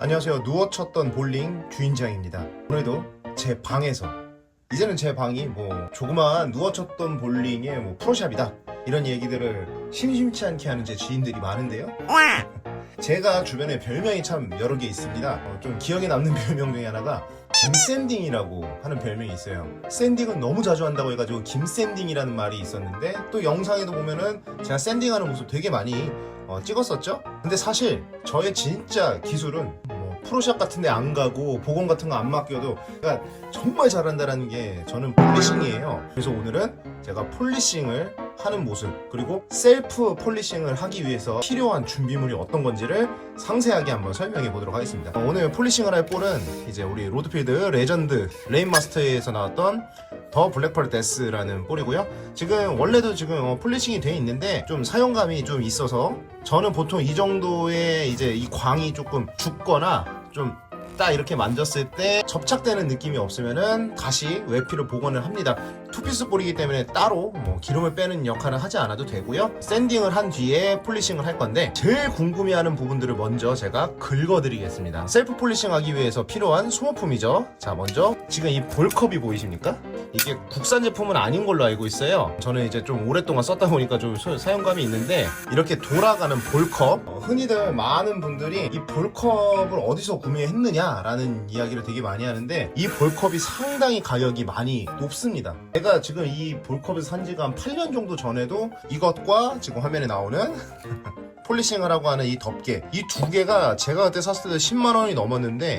안녕하세요. 누워 쳤던 볼링 주인장입니다. 오늘도 제 방에서, 이제는 제 방이 뭐 조그마한 누워 쳤던 볼링의 뭐 프로샵이다, 이런 얘기들을 심심치 않게 하는 제 지인들이 많은데요. 제가 주변에 별명이 참 여러 개 있습니다. 좀 기억에 남는 별명 중에 하나가 김샌딩이라고 하는 별명이 있어요. 샌딩은 너무 자주 한다고 해가지고 김샌딩이라는 말이 있었는데, 또 영상에도 보면은 제가 샌딩하는 모습 되게 많이 찍었었죠. 근데 사실 저의 진짜 기술은 프로샵 같은 데 안 가고 보건 같은 거 안 맡겨도 제가 정말 잘한다는 게 저는 폴리싱이에요. 그래서 오늘은 제가 폴리싱을 하는 모습, 그리고 셀프 폴리싱을 하기 위해서 필요한 준비물이 어떤 건지를 상세하게 한번 설명해 보도록 하겠습니다. 오늘 폴리싱을 할 볼은 이제 우리 로드필드 레전드 레인마스터에서 나왔던 더 블랙펄 데스라는 볼이고요. 지금 원래도 지금 폴리싱이 돼 있는데 좀 사용감이 좀 있어서, 저는 보통 이 정도의 이제 이 광이 조금 죽거나 좀 딱 이렇게 만졌을 때 접착되는 느낌이 없으면은 다시 외피를 복원을 합니다. 투피스 볼이기 때문에 따로 뭐 기름을 빼는 역할은 하지 않아도 되고요. 샌딩을 한 뒤에 폴리싱을 할 건데, 제일 궁금해하는 부분들을 먼저 제가 긁어드리겠습니다. 셀프 폴리싱 하기 위해서 필요한 소모품이죠. 자, 먼저 지금 이 볼컵이 보이십니까? 이게 국산 제품은 아닌 걸로 알고 있어요. 저는 이제 좀 오랫동안 썼다 보니까 좀 사용감이 있는데, 이렇게 돌아가는 볼컵, 흔히들 많은 분들이 이 볼컵을 어디서 구매했느냐 라는 이야기를 되게 많이 하는데, 이 볼컵이 상당히 가격이 많이 높습니다. 제가 지금 이 볼컵을 산 지가 한 8년 정도 전에도 이것과 지금 화면에 나오는 폴리싱을 하고 하는 이 덮개, 이 두 개가 제가 그때 샀을 때 10만원이 넘었는데,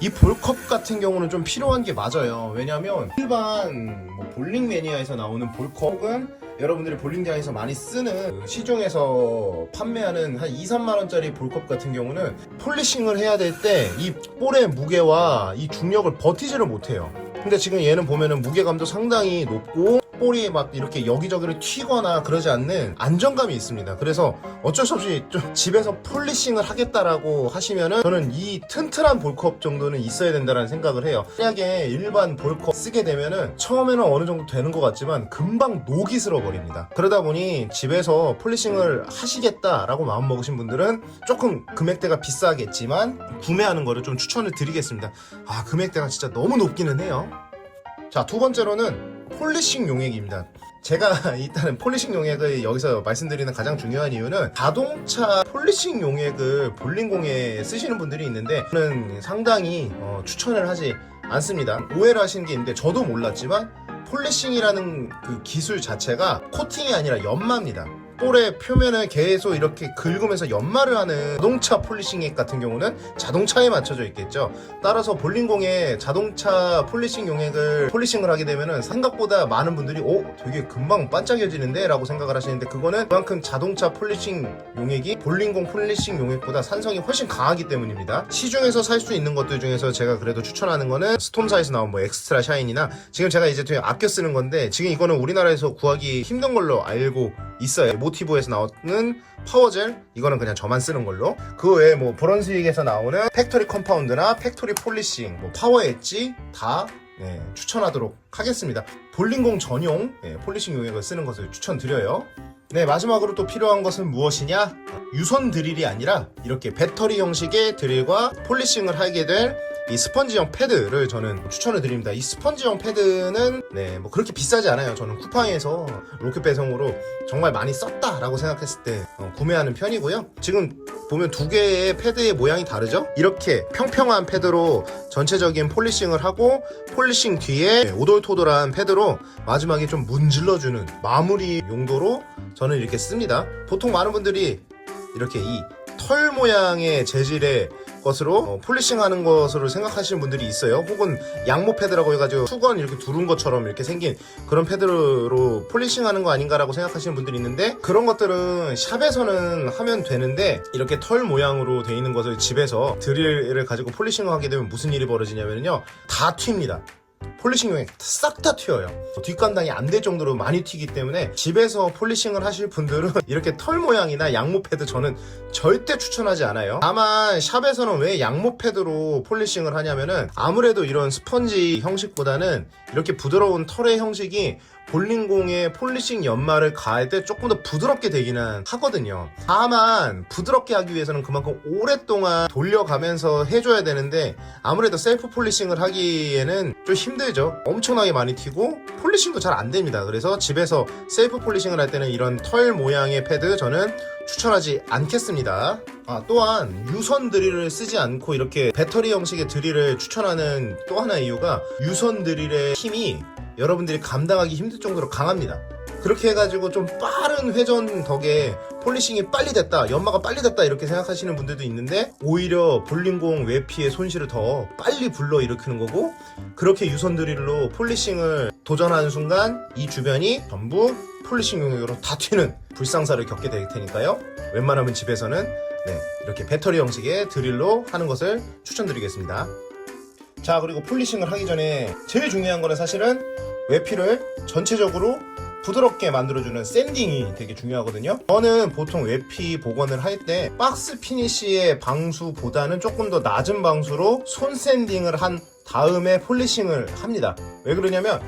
이 볼컵 같은 경우는 좀 필요한 게 맞아요. 왜냐면 일반 뭐 볼링 매니아에서 나오는 볼컵은 여러분들이 볼링장에서 많이 쓰는 시중에서 판매하는 한 2, 3만원짜리 볼컵 같은 경우는 폴리싱을 해야 될 때 이 볼의 무게와 이 중력을 버티지를 못해요. 근데 지금 얘는 보면은 무게감도 상당히 높고 볼이 막 이렇게 여기저기를 튀거나 그러지 않는 안정감이 있습니다. 그래서 어쩔 수 없이 좀 집에서 폴리싱을 하겠다라고 하시면은, 저는 이 튼튼한 볼컵 정도는 있어야 된다는 생각을 해요. 만약에 일반 볼컵 쓰게 되면은 처음에는 어느 정도 되는 것 같지만 금방 녹이 슬어 버립니다. 그러다 보니 집에서 폴리싱을 하시겠다라고 마음먹으신 분들은 조금 금액대가 비싸겠지만 구매하는 거를 좀 추천을 드리겠습니다. 금액대가 진짜 너무 높기는 해요. 자, 두 번째로는 폴리싱 용액입니다. 제가 일단은 폴리싱 용액을 여기서 말씀드리는 가장 중요한 이유는, 자동차 폴리싱 용액을 볼링공에 쓰시는 분들이 있는데 저는 상당히 추천을 하지 않습니다. 오해를 하시는 게 있는데, 저도 몰랐지만 폴리싱이라는 그 기술 자체가 코팅이 아니라 연마입니다. 볼의 표면을 계속 이렇게 긁으면서 연마를 하는 자동차 폴리싱액 같은 경우는 자동차에 맞춰져 있겠죠. 따라서 볼링공에 자동차 폴리싱 용액을 폴리싱을 하게 되면은 생각보다 많은 분들이 되게 금방 반짝여지는데 라고 생각을 하시는데, 그거는 그만큼 자동차 폴리싱 용액이 볼링공 폴리싱 용액보다 산성이 훨씬 강하기 때문입니다. 시중에서 살 수 있는 것들 중에서 제가 그래도 추천하는 거는 스톰사에서 나온 뭐 엑스트라 샤인이나, 지금 제가 이제 되게 아껴 쓰는 건데 지금 이거는 우리나라에서 구하기 힘든 걸로 알고 있어요. 모티브에서 나오는 파워젤, 이거는 그냥 저만 쓰는 걸로. 그 외에 뭐 브런스윅에서 나오는 팩토리 컴파운드나 팩토리 폴리싱, 뭐 파워 엣지 다 추천하도록 하겠습니다. 볼링공 전용 폴리싱 용액을 쓰는 것을 추천드려요. 네, 마지막으로 또 필요한 것은 무엇이냐? 유선 드릴이 아니라 이렇게 배터리 형식의 드릴과 폴리싱을 하게 될 이 스펀지형 패드를 저는 추천을 드립니다. 이 스펀지형 패드는 뭐 그렇게 비싸지 않아요. 저는 쿠팡에서 로켓 배송으로 정말 많이 썼다라고 생각했을 때 구매하는 편이고요. 지금 보면 두 개의 패드의 모양이 다르죠? 이렇게 평평한 패드로 전체적인 폴리싱을 하고, 폴리싱 뒤에 오돌토돌한 패드로 마지막에 좀 문질러주는 마무리 용도로 저는 이렇게 씁니다. 보통 많은 분들이 이렇게 이 털 모양의 재질의 것으로 폴리싱 하는 것으로 생각하시는 분들이 있어요. 혹은 양모 패드라고 해가지고 수건 이렇게 두른 것처럼 이렇게 생긴 그런 패드로 폴리싱 하는 거 아닌가라고 생각하시는 분들이 있는데, 그런 것들은 샵에서는 하면 되는데, 이렇게 털 모양으로 돼 있는 것을 집에서 드릴을 가지고 폴리싱을 하게 되면 무슨 일이 벌어지냐면요, 다 튑니다. 폴리싱 용액 싹 다 튀어요. 뒷감당이 안 될 정도로 많이 튀기 때문에 집에서 폴리싱을 하실 분들은 이렇게 털 모양이나 양모 패드 저는 절대 추천하지 않아요. 다만 샵에서는 왜 양모 패드로 폴리싱을 하냐면은, 아무래도 이런 스펀지 형식보다는 이렇게 부드러운 털의 형식이 볼링공의 폴리싱 연마를 가할 때 조금 더 부드럽게 되기는 하거든요. 다만 부드럽게 하기 위해서는 그만큼 오랫동안 돌려가면서 해줘야 되는데 아무래도 셀프 폴리싱을 하기에는 좀 힘들죠. 엄청나게 많이 튀고 폴리싱도 잘 안 됩니다. 그래서 집에서 셀프 폴리싱을 할 때는 이런 털 모양의 패드 저는 추천하지 않겠습니다. 또한 유선 드릴을 쓰지 않고 이렇게 배터리 형식의 드릴을 추천하는 또 하나의 이유가 유선 드릴의 힘이 여러분들이 감당하기 힘들 정도로 강합니다. 그렇게 해가지고 좀 빠른 회전 덕에 폴리싱이 빨리 됐다, 연마가 빨리 됐다 이렇게 생각하시는 분들도 있는데 오히려 볼링공 외피의 손실을 더 빨리 불러일으키는 거고, 그렇게 유선 드릴로 폴리싱을 도전하는 순간 이 주변이 전부 폴리싱 용액으로 다 튀는 불상사를 겪게 될 테니까요. 웬만하면 집에서는 이렇게 배터리 형식의 드릴로 하는 것을 추천드리겠습니다. 자, 그리고 폴리싱을 하기 전에 제일 중요한 거는 사실은 외피를 전체적으로 부드럽게 만들어주는 샌딩이 되게 중요하거든요. 저는 보통 외피 복원을 할 때 박스 피니쉬의 방수보다는 조금 더 낮은 방수로 손 샌딩을 한 다음에 폴리싱을 합니다. 왜 그러냐면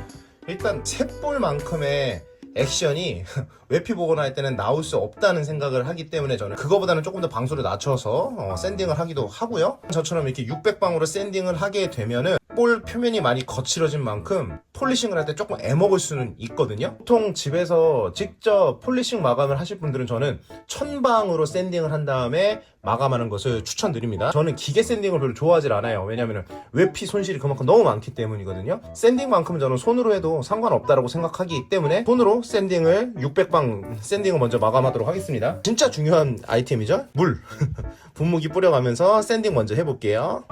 일단 셋볼만큼의 액션이 외피 복원할 때는 나올 수 없다는 생각을 하기 때문에 저는 그거보다는 조금 더 방수를 낮춰서 샌딩을 하기도 하고요. 저처럼 이렇게 600방으로 샌딩을 하게 되면은 볼 표면이 많이 거칠어진 만큼 폴리싱을 할 때 조금 애먹을 수는 있거든요. 보통 집에서 직접 폴리싱 마감을 하실 분들은 저는 1000방으로 샌딩을 한 다음에 마감하는 것을 추천드립니다. 저는 기계 샌딩을 별로 좋아하지 않아요. 왜냐면 외피 손실이 그만큼 너무 많기 때문이거든요. 샌딩만큼은 저는 손으로 해도 상관없다고 생각하기 때문에 손으로 샌딩을 600방 샌딩을 먼저 마감하도록 하겠습니다. 진짜 중요한 아이템이죠. 물 분무기 뿌려가면서 샌딩 먼저 해볼게요.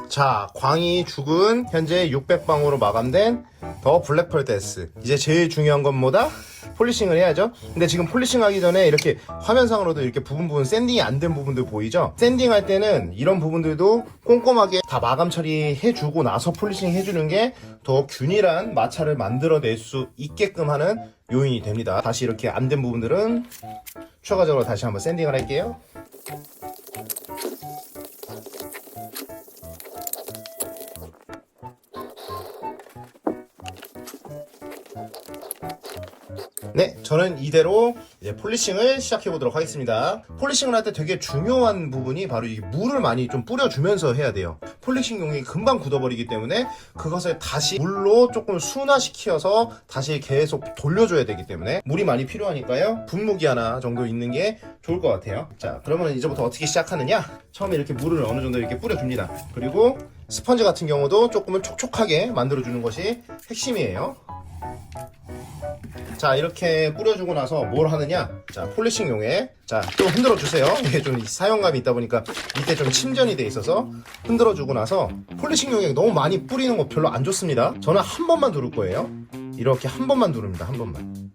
자, 광이 죽은 현재 600방으로 마감된 더 블랙펄 데스. 이제 제일 중요한 건 뭐다? 폴리싱을 해야죠. 근데 지금 폴리싱 하기 전에 이렇게 화면상으로도 이렇게 부분 샌딩이 안 된 부분들 보이죠? 샌딩 할 때는 이런 부분들도 꼼꼼하게 다 마감 처리해주고 나서 폴리싱 해주는 게 더 균일한 마찰을 만들어낼 수 있게끔 하는 요인이 됩니다. 다시 이렇게 안 된 부분들은 추가적으로 다시 한번 샌딩을 할게요. 네, 저는 이대로 이제 폴리싱을 시작해 보도록 하겠습니다. 폴리싱을 할 때 되게 중요한 부분이 바로 이 물을 많이 좀 뿌려주면서 해야 돼요. 폴리싱 용액이 금방 굳어버리기 때문에 그것을 다시 물로 조금 순화시켜서 다시 계속 돌려줘야 되기 때문에 물이 많이 필요하니까요. 분무기 하나 정도 있는 게 좋을 것 같아요. 자, 그러면 이제부터 어떻게 시작하느냐? 처음에 이렇게 물을 어느 정도 이렇게 뿌려줍니다. 그리고 스펀지 같은 경우도 조금은 촉촉하게 만들어주는 것이 핵심이에요. 자, 이렇게 뿌려주고 나서 뭘 하느냐? 자, 폴리싱 용액. 자, 또 흔들어 주세요. 이게 좀 사용감이 있다 보니까 밑에 좀 침전이 돼 있어서 흔들어 주고 나서 폴리싱 용액 너무 많이 뿌리는 거 별로 안 좋습니다. 저는 한 번만 두를 거예요. 이렇게 한 번만 누릅니다. 한 번만.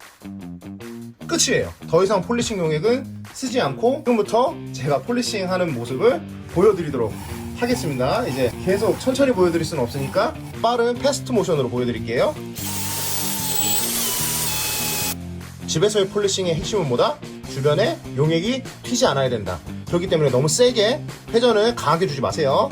끝이에요. 더 이상 폴리싱 용액은 쓰지 않고 지금부터 제가 폴리싱 하는 모습을 보여드리도록 하겠습니다. 이제 계속 천천히 보여드릴 수는 없으니까 빠른 패스트 모션으로 보여드릴게요. 집에서의 폴리싱의 핵심은 뭐다? 주변에 용액이 튀지 않아야 된다. 그렇기 때문에 너무 세게 회전을 강하게 주지 마세요.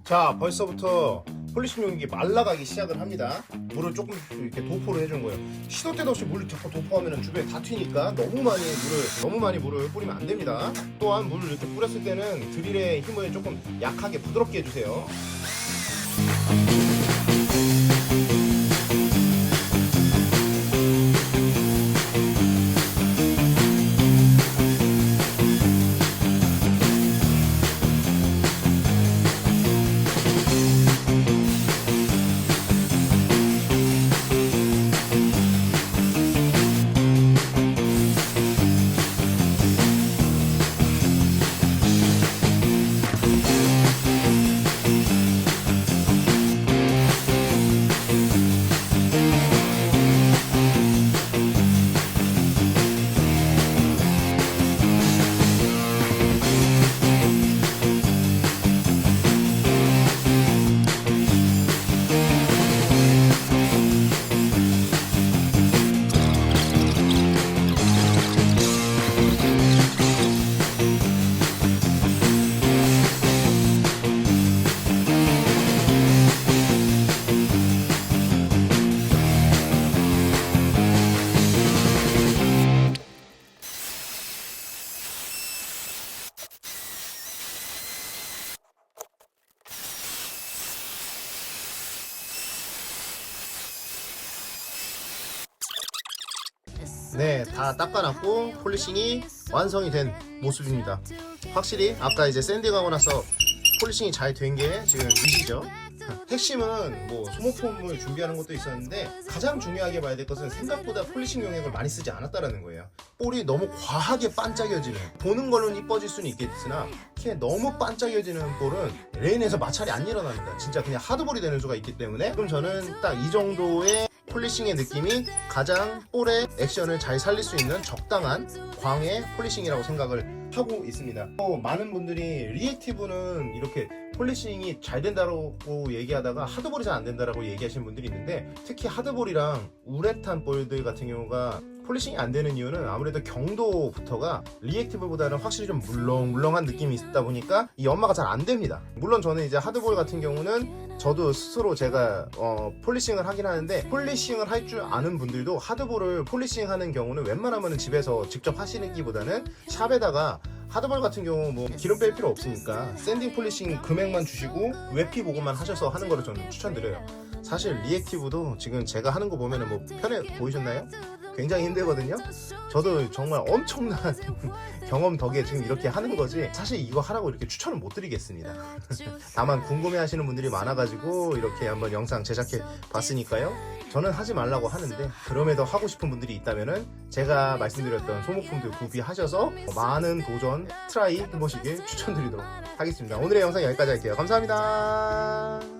자, 벌써부터 폴리싱 용액이 말라가기 시작을 합니다. 물을 조금 이렇게 도포를 해준 거예요. 시도 때도 없이 물을 자꾸 도포하면 주변에 다 튀니까 너무 많이 물을 뿌리면 안 됩니다. 또한 물을 이렇게 뿌렸을 때는 드릴의 힘을 조금 약하게 부드럽게 해주세요. 네, 다 닦아놨고 폴리싱이 완성이 된 모습입니다. 확실히 아까 이제 샌딩하고 나서 폴리싱이 잘 된 게 지금 위시죠. 핵심은 뭐 소모품을 준비하는 것도 있었는데 가장 중요하게 봐야 될 것은 생각보다 폴리싱 용액을 많이 쓰지 않았다라는 거예요. 볼이 너무 과하게 반짝여지는, 보는 걸로는 이뻐질 수는 있겠으나 이렇게 너무 반짝여지는 볼은 레인에서 마찰이 안 일어납니다. 진짜 그냥 하드볼이 되는 수가 있기 때문에 그럼 저는 딱 이 정도의 폴리싱의 느낌이 가장 볼의 액션을 잘 살릴 수 있는 적당한 광의 폴리싱이라고 생각을 하고 있습니다. 또 많은 분들이 리액티브는 이렇게 폴리싱이 잘 된다고 얘기하다가 하드볼이 잘 안 된다고 얘기하시는 분들이 있는데, 특히 하드볼이랑 우레탄 볼들 같은 경우가 폴리싱이 안 되는 이유는 아무래도 경도부터가 리액티브보다는 확실히 좀 물렁물렁한 느낌이 있다 보니까 이 연마가 잘 안 됩니다. 물론 저는 이제 하드볼 같은 경우는 저도 스스로 제가 폴리싱을 하긴 하는데, 폴리싱을 할 줄 아는 분들도 하드볼을 폴리싱 하는 경우는 웬만하면 집에서 직접 하시기보다는 샵에다가 하드볼 같은 경우 뭐 기름 뺄 필요 없으니까 샌딩 폴리싱 금액만 주시고 외피 보고만 하셔서 하는 거를 저는 추천드려요. 사실 리액티브도 지금 제가 하는 거 보면은 뭐 편해 보이셨나요? 굉장히 힘들거든요. 저도 정말 엄청난 경험 덕에 지금 이렇게 하는 거지, 사실 이거 하라고 이렇게 추천을 못 드리겠습니다. 다만 궁금해 하시는 분들이 많아가지고 이렇게 한번 영상 제작해 봤으니까요. 저는 하지 말라고 하는데 그럼에도 하고 싶은 분들이 있다면은 제가 말씀드렸던 소모품들 구비하셔서 많은 도전 트라이 해보시길 추천드리도록 하겠습니다. 오늘의 영상 여기까지 할게요. 감사합니다.